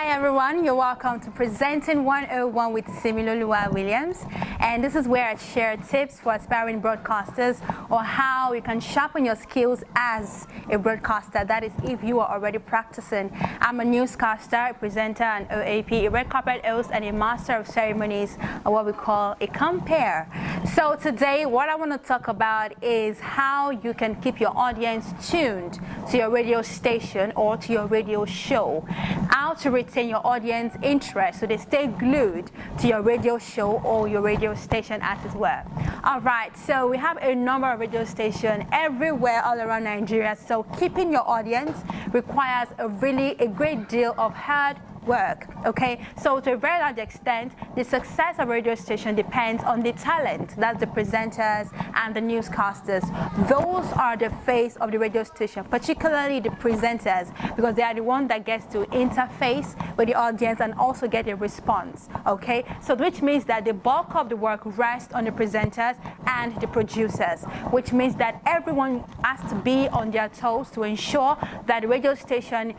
Hi everyone, you're welcome to Presenting 101 with SinmiWilliams, and this is where I share tips for aspiring broadcasters on how you can sharpen your skills as a broadcaster. That is, if you are already practicing. I'm a newscaster, a presenter, an OAP, a red carpet host, and a master of ceremonies, or what we call a compere. So today, what I want to talk about is how you can keep your audience tuned to your radio station or to your radio show. How to retain your audience interest so they stay glued to your radio show or your radio station as it were. All right, so we have a number of radio stations everywhere all around Nigeria, so keeping your audience requires a great deal of hard work. Okay, so to a very large extent, the success of a radio station depends on the talent. That's the presenters and the newscasters. Those are the face of the radio station, particularly the presenters, because they are the one that gets to interface with the audience and also get a response. Okay, so which means that the bulk of the work rests on the presenters and the producers, which means that everyone has to be on their toes to ensure that the radio station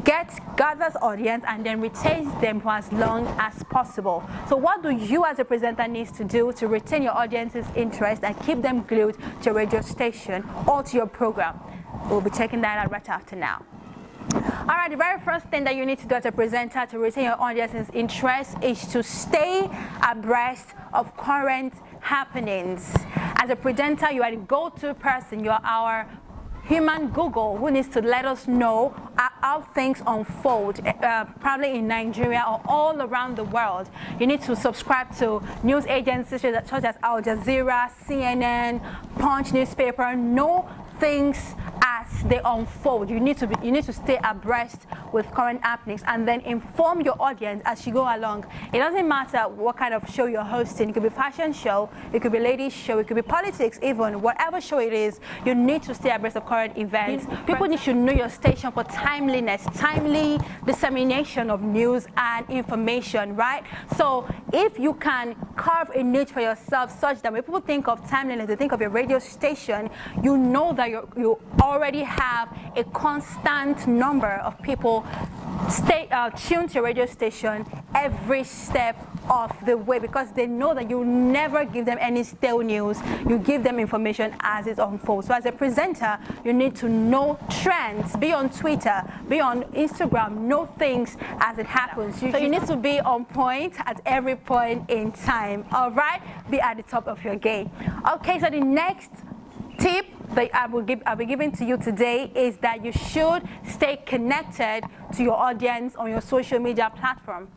gathers audience and then retains them for as long as possible. So what do you as a presenter need to do to retain your audience's interest and keep them glued to your radio station or to your program? We'll be checking that out right after now. All right, the very first thing that you need to do as a presenter to retain your audience's interest is to stay abreast of current happenings. As a presenter, you are the go-to person. You are our human Google who needs to let us know how things unfold, probably in Nigeria or all around the world. You need to subscribe to news agencies such as Al Jazeera, CNN, Punch newspaper. Know things as they unfold. You need to stay abreast with current happenings and then inform your audience as you go along. It doesn't matter what kind of show you're hosting. It could be fashion show, it could be ladies show, it could be politics even. Whatever show it is, you need to stay abreast of current events. People should know your station for timeliness, timely dissemination of news and information, right? So if you can carve a niche for yourself such that when people think of timeliness, they think of your radio station, you know that you already have a constant number of people tuned to your radio station every step of the way, because they know that you never give them any stale news. You give them information as it unfolds. So as a presenter, you need to know trends, be on Twitter, be on Instagram, know things as it happens. So you need to be on point at every point in time. All right, be at the top of your game. Okay, so the next tip that I'll be giving to you today is that you should stay connected to your audience on your social media platform.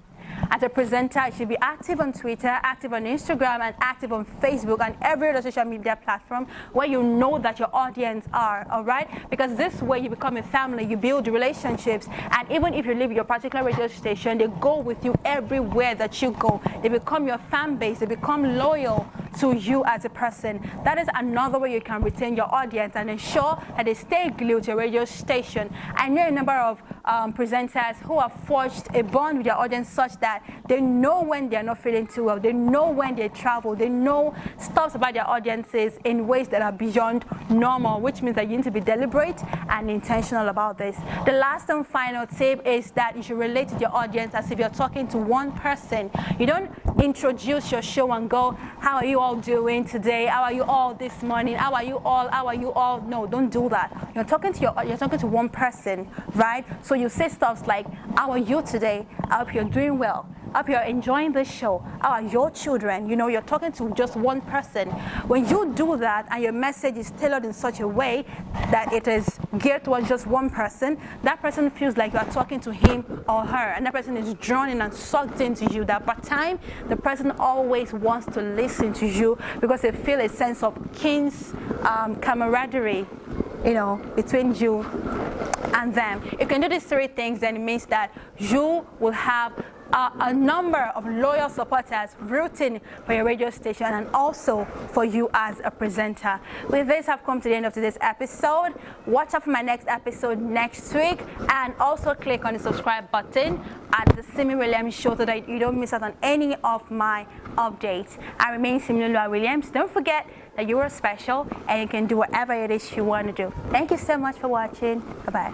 As a presenter, you should be active on Twitter, active on Instagram, and active on Facebook and every other social media platform where you know that your audience are, all right? Because this way you become a family, you build relationships, and even if you leave your particular radio station, they go with you everywhere that you go. They become your fan base, they become loyal to you as a person. That is another way you can retain your audience and ensure that they stay glued to your radio station. I know a number of presenters who have forged a bond with their audience such that they know when they're not feeling too well, they know when they travel, they know stuff about their audiences in ways that are beyond normal, which means that you need to be deliberate and intentional about this. The last and final tip is that you should relate to your audience as if you're talking to one person. You don't introduce your show and go, how are you all doing today? How are you all this morning? How are you all? How are you all? No, don't do that. You're talking to one person, right? So you say stuff like, how are you today? I hope you're doing well. I hope you're enjoying this show. How are your children? You know, you're talking to just one person. When you do that and your message is tailored in such a way that it is geared towards just one person, that person feels like you are talking to him or her, and that person is drawn in and sucked into you. That by time, the person always wants to listen to you because they feel a sense of camaraderie, you know, between you and them. If you can do these three things, then it means that you will have a number of loyal supporters rooting for your radio station and also for you as a presenter. With this, I've come to the end of today's episode. Watch out for my next episode next week, and also click on the subscribe button at the SinmiWilliams show so that you don't miss out on any of my updates. I remain SinmiWilliams. Don't forget that you are special and you can do whatever it is you want to do. Thank you so much for watching. Bye-bye.